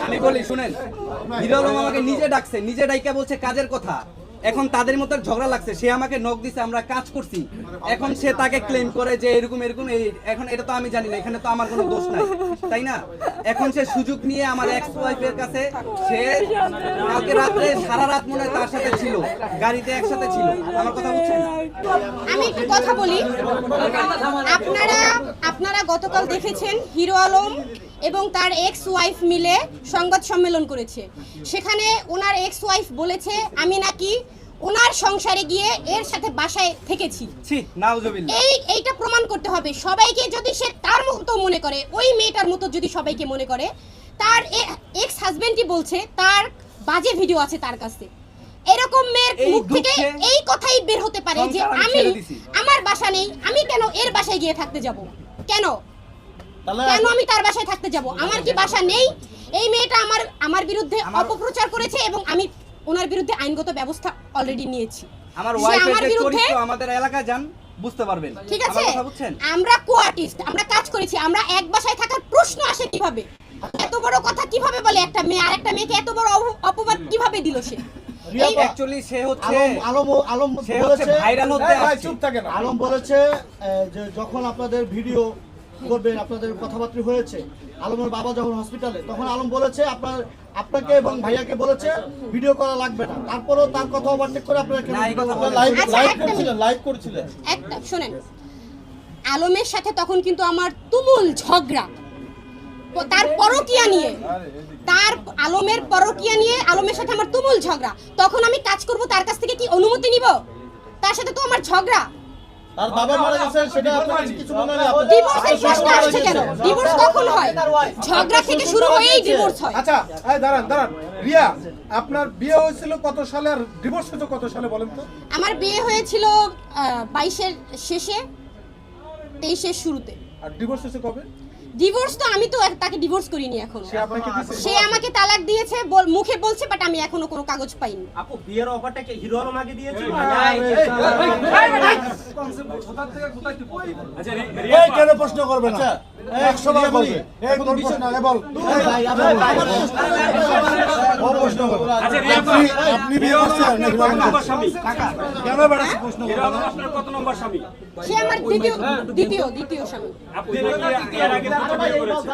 আমি বলি শুনেন, হিরো আলম আমাকে নিজে ডাকছে, নিজে ডাইকা বলছে কাজের কথা। এখন তাদের মতো ঝগড়া লাগছে, সে আমাকে নক দিছে, আমরা কাজ করছি। এখন সে তাকে ক্লেম করে যে এরকম এরকম এখন এটা তো আমি জানি না, এখানে তো আমার কোনো দোষ নাই, তাই না? এখন সে সুযোগ নিয়ে আমার এক্স ওয়াইফের কাছে, সে কালকে রাত্রে সারা রাত মনে হয় তার সাথে ছিল, গাড়িতে একসাথে ছিল। আমার কথা বুঝছেন? আমি একটু কথা বলি। আপনারা গতকাল দেখেছেন হিরো আলম এবং তার এক্স ওয়াইফ মিলে সংবাদ সম্মেলন করেছে। সেখানে ওনার এক্স ওয়াইফ বলেছে আমি নাকি ওনার সংসারে গিয়ে এর সাথে বাসায় থেকেছি। এইটা প্রমাণ করতে হবে সবাইকে। যদি সে তার মতো মনে করে, ওই মেয়েটার মতো যদি সবাইকে মনে করে, তার এক্স হাজবেন্ডই বলছে তার বাজে ভিডিও আছে তার কাছে। এরকম মেয়ের মুখ থেকে এই কথাই বের হতে পারে যে আমি আমার বাসা নেই, আমি কেন এর বাসায় গিয়ে থাকতে যাব? কেন আমি তার বাসায় থাকতে যাব? আমার কি বাসা নেই? এই মেয়েটা আমার বিরুদ্ধে অপপ্রচার করেছে এবং আমি ওনার বিরুদ্ধে আইনগত ব্যবস্থা অলরেডি নিয়েছি। আমার ওয়াইফের বিরুদ্ধে আমাদের এলাকায় যান, বুঝতে পারবেন। ঠিক আছে, আমরা কো-আর্টিস্ট, আমরা কাজ করেছি। আমরা এক বাসায় থাকার প্রশ্ন আসে কিভাবে? এত বড় কথা কিভাবে বলে একটা মেয়ে? আর একটা মেয়েকে এত বড় অপবাদ কিভাবে দিল সে? অ্যাকচুয়ালি সে হচ্ছে আলম ভাইরাল হতে আসছে। চুপ থাকেন। আলম বলেছে যে যখন আপনাদের ভিডিও করবেন, আপনাদের কথাবার্তা হয়েছে, আলমের বাবা যখন হসপিটালে, তখন আলম বলেছে আপনাকে এবং ভাইয়াকে বলেছে ভিডিও করা লাগবে না। তারপরেও তার কথা ওভারটেক করে আপনারা লাইভ করছিলেন। একটা শুনেন, আলমের সাথে তখন কিন্তু আমার তুমুল ঝগড়া, তার পরকিয়া নিয়ে, আলমের পরকিয়া নিয়ে আলমের সাথে আমার তুমুল ঝগড়া। তখন আমি কাজ করব, তার কাছ থেকে কি অনুমতি নিব? তার সাথে তো আমার ঝগড়া। তার বাবা মারা গেছে, সেটা আপনার কিছু মনে নেই? ডিভোর্সের প্রশ্ন আসছে কেন? ডিভোর্স কখন হয়? ঝগড়া থেকে শুরু হয়েই ডিভোর্স হয়। আচ্ছা, এই দাঁড়ান রিয়া, আপনার বিয়ে হয়েছিল কত সালে আর ডিভোর্স হয়েছে কত সালে বলেন তো? আমার বিয়ে হয়েছিল 22-এর শেষে, 23-এর শুরুতে। আর ডিভোর্স হয়েছে কবে? ডিভোর্স তো আমি তো তাকে ডিভোর্স করিনি এখনো। সে আমাকে তালাক দিয়েছে, মুখে বলছে, বাট আমি এখনো কোনো কাগজ পাইনি। আপু, বিয়ের অফারটা কি হিরো আলম আগে দিয়েছে? এই কেন প্রশ্ন করবে না? 100 বার বলবে। এই কোন বিষয় না, বল। ও প্রশ্ন করবে। আচ্ছা রিয়া, আপনি বিয়ে করছেন নাকি? কত নম্বর স্বামী? কেন বেড়া প্রশ্ন হিরো করবে? আলম আপনার কত নম্বর স্বামী? সে আমার দ্বিতীয় স্বামী। আপনি নাকি এর আগে দুটো বিয়ে করেছেন?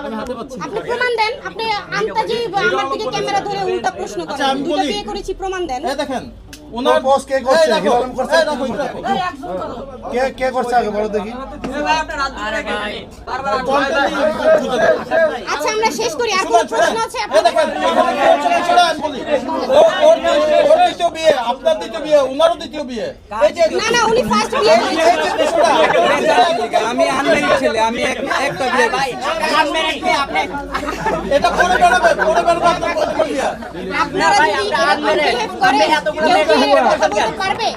আপনি প্রমাণ দেন। আপনি আন্তাজি আমার দিকে ক্যামেরা ধরে উল্টা প্রশ্ন করেন। দুটো বিয়ে করেছি, প্রমাণ দেন। এই দেখেন, ওনার বস কে করছে? হিরো আলম করছে? কে করছে আগে বলো দেখি। আচ্ছা, আমরা শেষ করি। আর কোনো প্রশ্ন আছে? এই দেখেন, ওর দ্বিতীয় বিয়ে, আপনার দ্বিতীয় বিয়ে, ওনারও দ্বিতীয় বিয়ে। না, উনি ফার্স্ট বিয়ে করেছেন। আমি আনমেরিড ছেলে, আমি একটা বিয়ে করছি। এটা করে বেড়াবে আপনারা যদি এরকম বিহেভ করে, কেউ কি এরকম কথা বলতে পারবে?